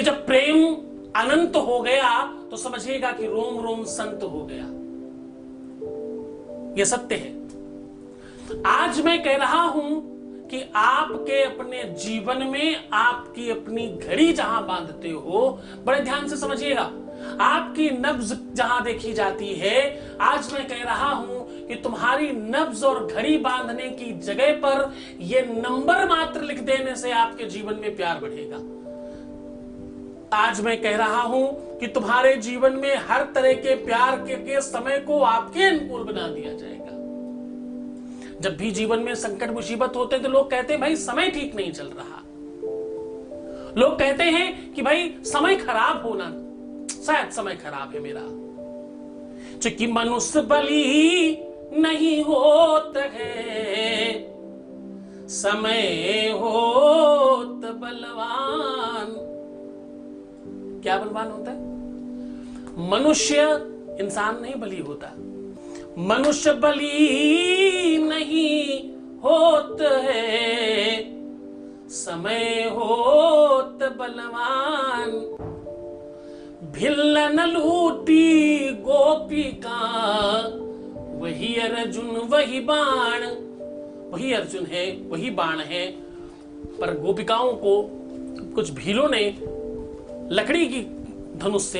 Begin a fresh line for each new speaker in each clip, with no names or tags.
जब प्रेम अनंत हो गया तो समझिएगा कि रोम रोम संत हो गया। यह सत्य है। आज मैं कह रहा हूं कि आपके अपने जीवन में आपकी अपनी घड़ी जहां बांधते हो, बड़े ध्यान से समझिएगा, आपकी नब्ज जहां देखी जाती है, आज मैं कह रहा हूं कि तुम्हारी नब्ज और घड़ी बांधने की जगह पर यह नंबर मात्र लिख देने से आपके जीवन में प्यार बढ़ेगा। आज मैं कह रहा हूं कि तुम्हारे जीवन में हर तरह के प्यार के समय को आपके अनुकूल बना दिया जाएगा। जब भी जीवन में संकट मुसीबत होते हैं तो लोग कहते हैं भाई समय ठीक नहीं चल रहा। लोग कहते हैं कि भाई समय खराब होना, शायद समय खराब है मेरा। क्योंकि मनुष्य बली नहीं होता है, समय होत बलवान। क्या बलवान होता है? मनुष्य, इंसान नहीं बली होता। मनुष्य बली नहीं होत है, समय होत बलवान। भिल्लन लूटी गोपिका, वही अर्जुन वही बाण। वही अर्जुन है, वही बाण है। पर गोपिकाओं को कुछ भीलों ने लकड़ी की धनुष से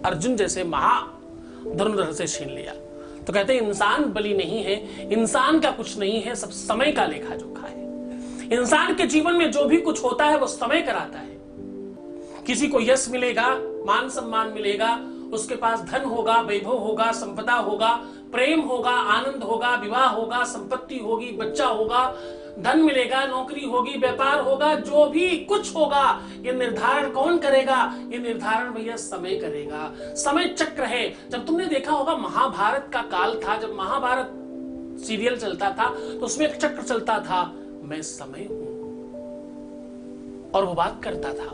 अर्जुन जैसे महाधनुर्धर से छीन लिया। तो कहते हैं इंसान बली नहीं है, इंसान का कुछ नहीं है, सब समय का लेखा जोखा है। इंसान के जीवन में जो भी कुछ होता है वो समय कराता है। किसी को यश मिलेगा, मान सम्मान मिलेगा, उसके पास धन होगा, वैभव होगा, संपदा होगा, प्रेम होगा, आनंद होगा, विवाह होगा, संपत्ति होगी, बच्चा होगा, धन मिलेगा, नौकरी होगी, व्यापार होगा, जो भी कुछ होगा, ये निर्धारण कौन करेगा? ये निर्धारण भैया समय करेगा। समय चक्र है। जब तुमने देखा होगा महाभारत का काल था, जब महाभारत सीरियल चलता था तो उसमें एक चक्र चलता था, मैं समय हूं, और वो बात करता था।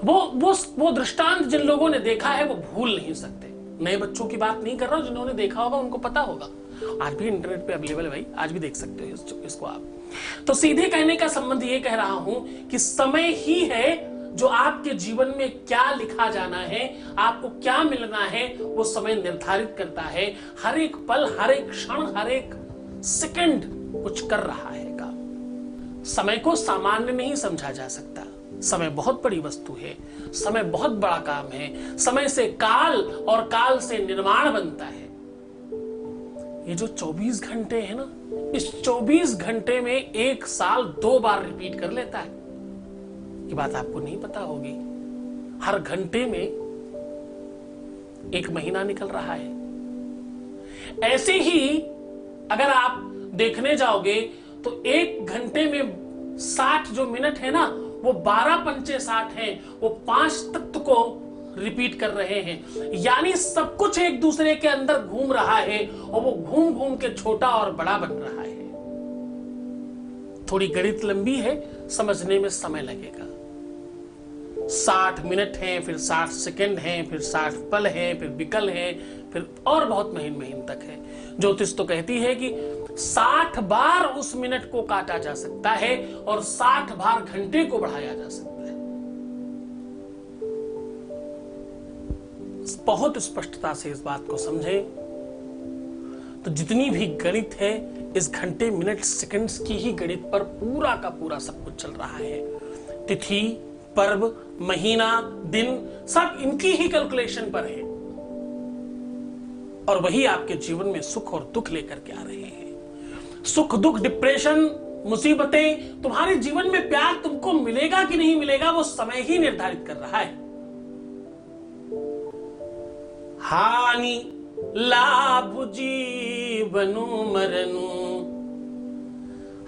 वो दृष्टांत जिन लोगों ने देखा है वो भूल नहीं सकते। नए बच्चों की बात नहीं कर रहा हूं, जिन्होंने देखा होगा उनको पता होगा। आज भी इंटरनेट पे अवेलेबल है भाई, आज भी देख सकते हो इसको आप। तो सीधे कहने का संबंध ये कह रहा हूं कि समय ही है जो आपके जीवन में क्या लिखा जाना है, आपको क्या मिलना है, वो समय निर्धारित करता है। हर एक पल, हर एक क्षण, हर एक सेकंड कुछ कर रहा है काम। समय को सामान्य नहीं समझा जा सकता। समय बहुत बड़ी वस्तु है, समय बहुत बड़ा काम है। समय से काल और काल से निर्माण बनता है। ये जो 24 घंटे है ना, इस 24 घंटे में एक साल 2 बार रिपीट कर लेता है। ये बात आपको नहीं पता होगी। हर घंटे में एक महीना निकल रहा है। ऐसे ही अगर आप देखने जाओगे तो एक घंटे में 60 जो मिनट है ना, वो 12 पंचे 60 है। वो 5 तत्व को रिपीट कर रहे हैं, यानी सब कुछ एक दूसरे के अंदर घूम रहा है और वो घूम घूम के छोटा और बड़ा बन रहा है। थोड़ी गणित लंबी है, समझने में समय लगेगा। 60 मिनट है, फिर 60 सेकंड है, फिर 60 पल है, फिर विकल है, फिर और बहुत महीन महीन तक है। ज्योतिष तो कहती है कि 60 बार उस मिनट को काटा जा सकता है और 60 बार घंटे को बढ़ाया जा सकता है। बहुत स्पष्टता से इस बात को समझे तो जितनी भी गणित है, इस घंटे मिनट सेकंड्स की ही गणित पर पूरा का पूरा सब कुछ चल रहा है। तिथि, पर्व, महीना, दिन, सब इनकी ही कैलकुलेशन पर है। और वही आपके जीवन में सुख और दुख लेकर के आ रहे हैं। सुख, दुख, डिप्रेशन, मुसीबतें, तुम्हारे जीवन में प्यार तुमको मिलेगा कि नहीं मिलेगा, वो समय ही निर्धारित कर रहा है। हानि लाभ जीवनु मरनु,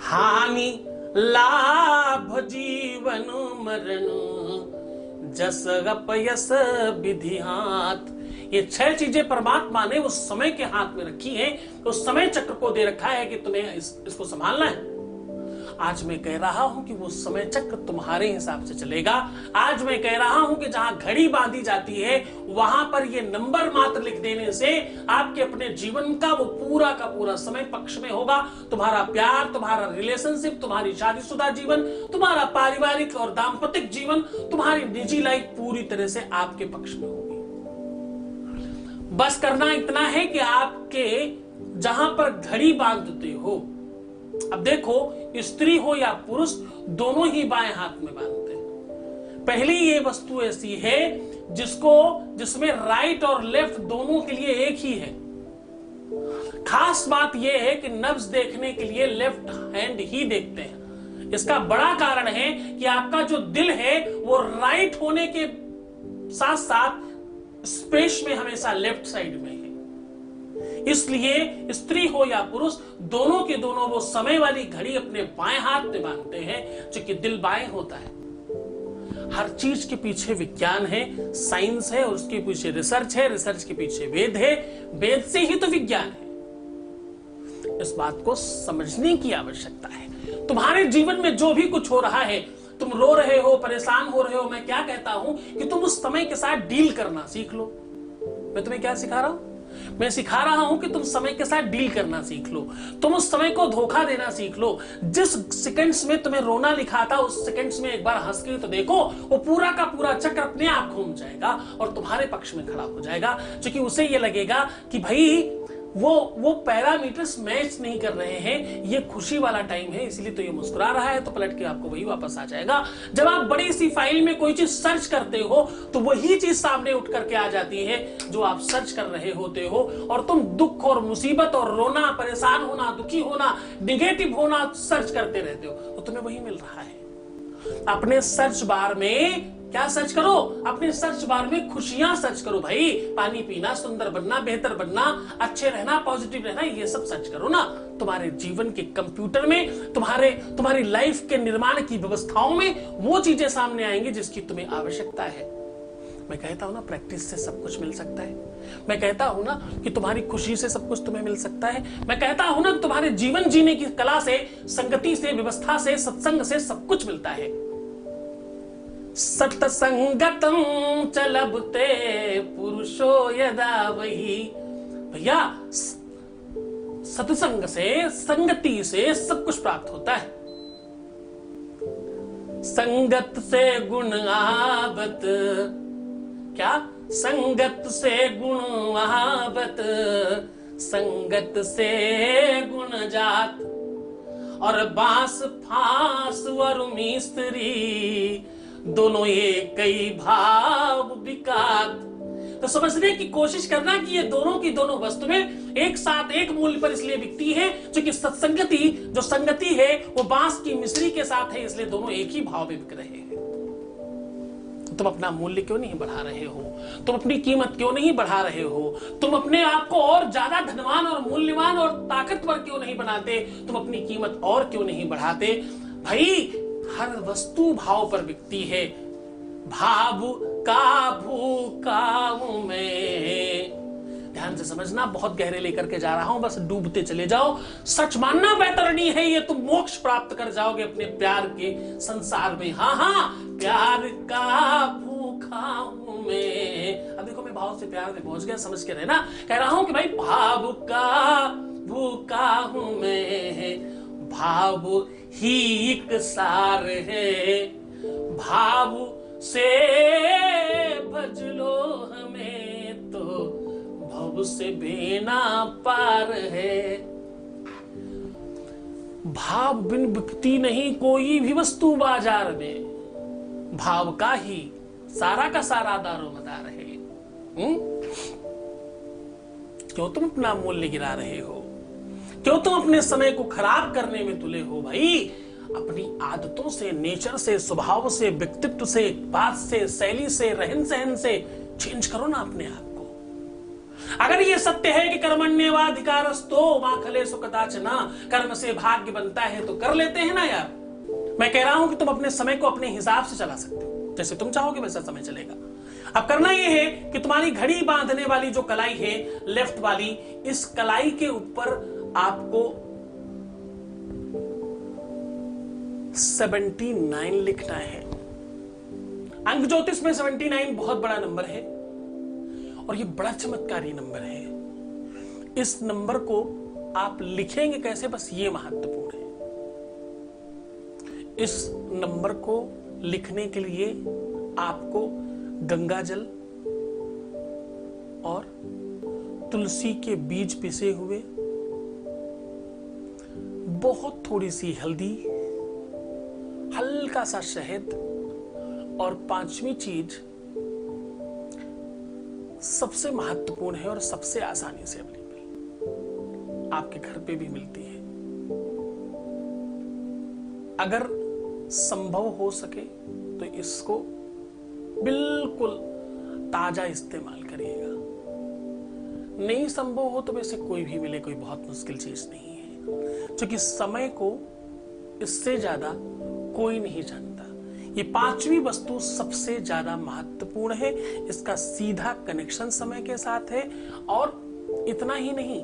हानि लाभ जीवनु मरनु, जस अपयस विधि हाथ। ये 6 चीजें परमात्मा ने उस समय के हाथ में रखी हैं। तो समय चक्र को दे रखा है कि तुम्हें इसको संभालना है। आज मैं कह रहा हूं कि वो समय चक्र तुम्हारे हिसाब से चलेगा। आज मैं कह रहा हूं कि जहां घड़ी बांधी जाती है वहां पर ये नंबर मात्र लिख देने से आपके अपने जीवन का वो पूरा का पूरा समय पक्ष में होगा। तुम्हारा प्यार, तुम्हारा रिलेशनशिप, तुम्हारी शादीशुदा जीवन, तुम्हारा पारिवारिक और दाम्पत्य जीवन, तुम्हारी निजी लाइफ पूरी तरह से आपके पक्ष में होगी। बस करना इतना है कि आपके जहां पर घड़ी बांधते हो, अब देखो स्त्री हो या पुरुष दोनों ही बाएं हाथ में बांधते हैं। पहली ये वस्तु ऐसी है जिसमें राइट और लेफ्ट दोनों के लिए एक ही है। खास बात यह है कि नब्ज देखने के लिए लेफ्ट हैंड ही देखते हैं। इसका बड़ा कारण है कि आपका जो दिल है वो राइट होने के साथ साथ स्पेस में हमेशा लेफ्ट साइड में है। इसलिए स्त्री हो या पुरुष दोनों के दोनों वो समय वाली घड़ी अपने बाएं हाथ में बांधते हैं, क्योंकि दिल बाएं होता है। हर चीज के पीछे विज्ञान है, साइंस है, और उसके पीछे रिसर्च है, रिसर्च के पीछे वेद है, वेद से ही तो विज्ञान है। इस बात को समझने की आवश्यकता है। तुम्हारे जीवन में जो भी कुछ हो रहा है, तुम रो रहे हो, परेशान हो रहे हो, मैं क्या कहता हूं कि तुम उस समय के साथ डील करना सीख लो। मैं तुम्हें क्या सिखा रहा हूं? मैं सिखा रहा हूं कि तुम समय के साथ डील करना सीख लो। तुम उस समय को धोखा देना सीख लो। जिस सेकंड्स में तुम्हें रोना लिखा था, उस सेकंड्स में एक बार हंस के तो देखो, वो पूरा का पूरा चक्र अपने आप घूम जाएगा और तुम्हारे पक्ष में खड़ा हो जाएगा। क्योंकि उसे ये लगेगा कि भाई वो पैरामीटर्स मैच नहीं कर रहे हैं, ये खुशी वाला टाइम है, इसलिए तो ये मुस्कुरा रहा है, तो पलट के आपको वही वापस आ जाएगा। जब आप बड़ी सी फाइल में कोई चीज सर्च करते हो तो वही चीज सामने उठ करके आ जाती है जो आप सर्च कर रहे होते हो, और तुम दुख और मुसीबत और रोना, परेशान होना, दुखी होना, निगेटिव होना सर्च करते रहते हो, तो तुम्हें वही मिल रहा है। अपने सर्च बार में क्या सर्च करो? अपने सर्च बार में खुशियां सर्च करो भाई। पानी पीना, सुंदर बनना, बेहतर बनना, अच्छे रहना, पॉजिटिव रहना, ये सब सर्च करो ना। तुम्हारे जीवन के कंप्यूटर में, तुम्हारी लाइफ के निर्माण की व्यवस्थाओं में वो चीजें सामने आएंगी जिसकी तुम्हें आवश्यकता है। मैं कहता हूं ना, प्रैक्टिस से सब कुछ मिल सकता है। मैं कहता हूं ना कि तुम्हारी खुशी से सब कुछ तुम्हें मिल सकता है। मैं कहता हूं ना, तुम्हारे जीवन जीने की कला से, संगति से, व्यवस्था से, सत्संग से सब कुछ मिलता है। सत्संगतम च लभते पुरुषो यदा वही। भैया, सत्संग से, संगति से सब कुछ प्राप्त होता है। संगत से गुण आवत, क्या? संगत से गुण आवत, संगत से गुण जात, और बांस फांस और मिस्त्री दोनों एक ही भाव विकात। तो समझने की कोशिश करना कि ये दोनों की दोनों वस्तुएं एक साथ एक मूल्य पर इसलिए बिकती है क्योंकि सत्संगति, जो संगति है, वो बांस की मिश्री के साथ है, इसलिए दोनों एक ही भाव में बिक रहे हैं। तुम अपना मूल्य क्यों नहीं बढ़ा रहे हो? तुम अपनी कीमत क्यों नहीं बढ़ा रहे हो? तुम अपने आप को और ज्यादा धनवान और मूल्यवान और ताकतवर क्यों नहीं बनाते? तुम अपनी कीमत और क्यों नहीं बढ़ाते? भाई, हर वस्तु भाव पर बिकती है। भाव का भूखा हूं मैं। ध्यान से समझना, बहुत गहरे लेकर के जा रहा हूं, बस डूबते चले जाओ। सच मानना बेहतर नहीं है, ये तुम मोक्ष प्राप्त कर जाओगे अपने प्यार के संसार में। हाँ हाँ, प्यार का भूखा हूं मैं। अब देखो, मैं भाव से प्यार में पहुंच गया, समझ के रहना। कह रहा हूं कि भाई, भाव का भूखा हूं मैं, भाव ही एक सार है, भाव से भज लो हमें तो भव से बेना पार है। भाव बिन बिकती नहीं कोई भी वस्तु बाजार में, भाव का ही सारा का सारा दारो मदार है। क्यों तुम अपना मूल्य गिरा रहे हो? क्यों तुम अपने समय को खराब करने में तुले हो? भाई, अपनी आदतों से, नेचर से, स्वभाव से, व्यक्तित्व से, बात से, शैली से, रहन सहन से चेंज करो ना अपने आप को। अगर ये सत्य है कि कर्मण्येवाधिकारस्तो मा फलेषु कदाचन, कर्म से भाग्य बनता है, तो कर लेते हैं ना यार। मैं कह रहा हूं कि तुम अपने समय को अपने हिसाब से चला सकते हो, जैसे तुम चाहोगे वैसा समय चलेगा। अब करना यह है कि तुम्हारी घड़ी बांधने वाली जो कलाई है, लेफ्ट वाली, इस कलाई के ऊपर आपको 79 लिखना है। अंक ज्योतिष में 79 बहुत बड़ा नंबर है और ये बड़ा चमत्कारी नंबर है। इस नंबर को आप लिखेंगे कैसे, बस ये महत्वपूर्ण है। इस नंबर को लिखने के लिए आपको गंगा जल और तुलसी के बीज पिसे हुए, बहुत थोड़ी सी हल्दी, हल्का सा शहद और पांचवी चीज सबसे महत्वपूर्ण है और सबसे आसानी से अवेलेबल, आपके घर पे भी मिलती है। अगर संभव हो सके तो इसको बिल्कुल ताजा इस्तेमाल करिएगा। नहीं संभव हो तो वैसे कोई भी मिले, कोई बहुत मुश्किल चीज नहीं है, क्योंकि समय को इससे ज्यादा कोई नहीं जानता। ये पांचवी वस्तु सबसे ज्यादा महत्वपूर्ण है। इसका सीधा कनेक्शन समय के साथ है और इतना ही नहीं,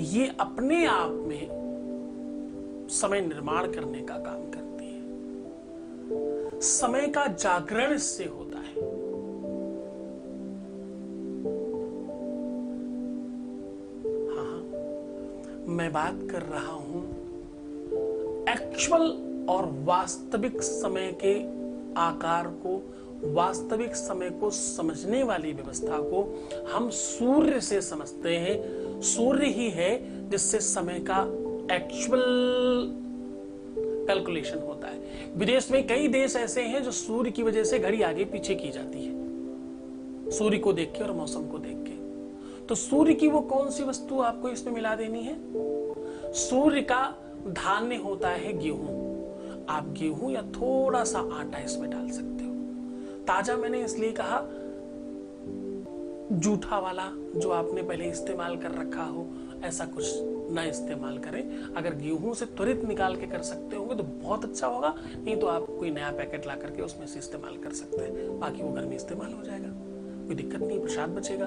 ये अपने आप में समय निर्माण करने का काम करती है। समय का जागरण इससे होता है। हाँ, मैं बात कर रहा हूं एक्चुअल और वास्तविक समय के आकार को, वास्तविक समय को समझने वाली व्यवस्था को हम सूर्य से समझते हैं। सूर्य ही है जिससे समय का एक्चुअल कैलकुलेशन होता है। विदेश में कई देश ऐसे हैं जो सूर्य की वजह से घड़ी आगे पीछे की जाती है, सूर्य को देख के और मौसम को देख के। तो सूर्य की वो कौन सी वस्तु आपको इसमें मिला देनी है? सूर्य का धान्य होता है गेहूं। आप गेहूं या थोड़ा सा आटा इसमें डाल सकते हो। ताजा मैंने इसलिए कहा, जूठा वाला जो आपने पहले इस्तेमाल कर रखा हो ऐसा कुछ ना इस्तेमाल करें। अगर गेहूं से त्वरित निकाल के कर सकते होंगे तो बहुत अच्छा होगा, नहीं तो आप कोई नया पैकेट ला करके उसमें से इस्तेमाल कर सकते हैं। बाकी वो घर में इस्तेमाल हो जाएगा, कोई दिक्कत नहीं, प्रसाद बचेगा।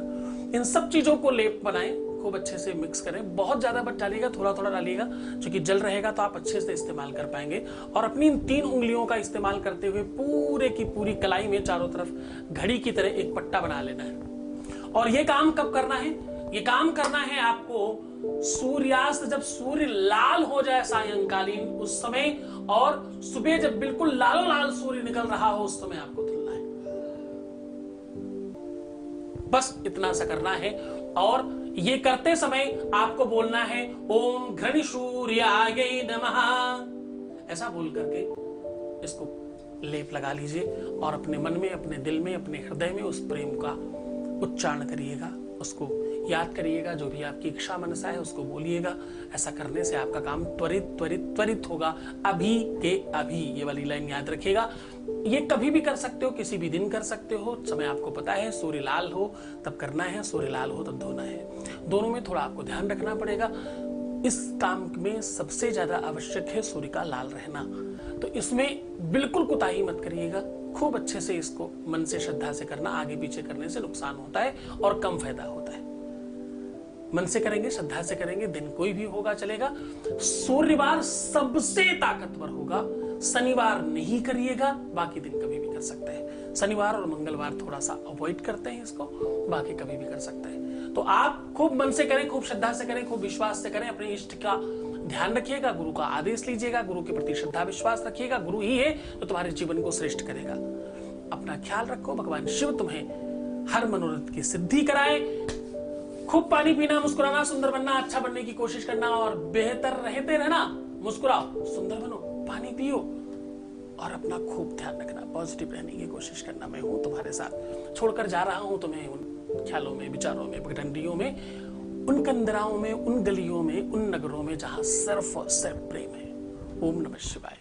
इन सब चीजों को लेप बनाएं, खूब अच्छे से मिक्स करें। बहुत ज्यादा मत डालिएगा, थोड़ा थोड़ा डालिएगा, क्योंकि जल रहेगा तो आप अच्छे से इस्तेमाल कर पाएंगे। और अपनी इन 3 उंगलियों का इस्तेमाल करते हुए पूरे की पूरी कलाई में चारों तरफ घड़ी की तरह एक पट्टा बना लेना है। और ये काम कब करना है? ये काम करना है आपको सूर्यास्त, जब सूर्य लाल हो जाए सायंकालीन उस समय, और सुबह जब बिल्कुल लाल लाल सूर्य निकल रहा हो उस समय आपको धुलना है। बस इतना सा करना है। और ये करते समय आपको बोलना है ओम घृण सूर्याय नमः, ऐसा बोल करके इसको लेप लगा लीजिए और अपने मन में, अपने दिल में, अपने हृदय में उस प्रेम का उच्चारण करिएगा, उसको याद करिएगा। जो भी आपकी इच्छा मनसा है उसको बोलिएगा। ऐसा करने से आपका काम त्वरित त्वरित त्वरित होगा, अभी के अभी। ये वाली लाइन याद रखिएगा। ये कभी भी कर सकते हो, किसी भी दिन कर सकते हो, समय आपको पता है। सूर्य लाल हो तब करना है, सूर्य लाल हो तब धोना है। दोनों में थोड़ा आपको ध्यान रखना पड़ेगा। इस काम में सबसे ज्यादा आवश्यक है सूर्य का लाल रहना, तो इसमें बिल्कुल कोताही मत करिएगा। खूब अच्छे से इसको मन से, श्रद्धा से करना। आगे पीछे करने से नुकसान होता है और कम फायदा होता है। मन से करेंगे, श्रद्धा से करेंगे, दिन कोई भी होगा चलेगा। सूर्यवार सबसे ताकतवर होगा, शनिवार नहीं करिएगा, बाकी दिन कभी भी कर सकते हैं। शनिवार और मंगलवार थोड़ा सा अवॉइड करते हैं इसको, बाकी कभी भी कर सकते हैं। तो आप खूब मन से करें, खूब श्रद्धा से करें, खूब विश्वास से करें। अपने इष्ट का ध्यान रखिएगा, गुरु का आदेश लीजिएगा, गुरु के प्रति श्रद्धा विश्वास रखिएगा। गुरु ही है तो तुम्हारे जीवन को श्रेष्ठ करेगा। अपना ख्याल रखो। भगवान शिव तुम्हें हर मनोरथ की सिद्धि कराए। खूब पानी पीना, मुस्कुराना, सुंदर बनना, अच्छा बनने की कोशिश करना और बेहतर रहते रहना। मुस्कुराओ, सुंदर बनो, पानी पियो और अपना खूब ध्यान रखना, पॉजिटिव रहने की कोशिश करना। मैं हूं तुम्हारे साथ, छोड़कर जा रहा हूं तुम्हें उन ख्यालों में, विचारों में, पगडंडियों में, उन कंदराओं में, उन गलियों में, उन नगरों में जहां सिर्फ और सिर्फ प्रेम है। ओम नमः शिवाय।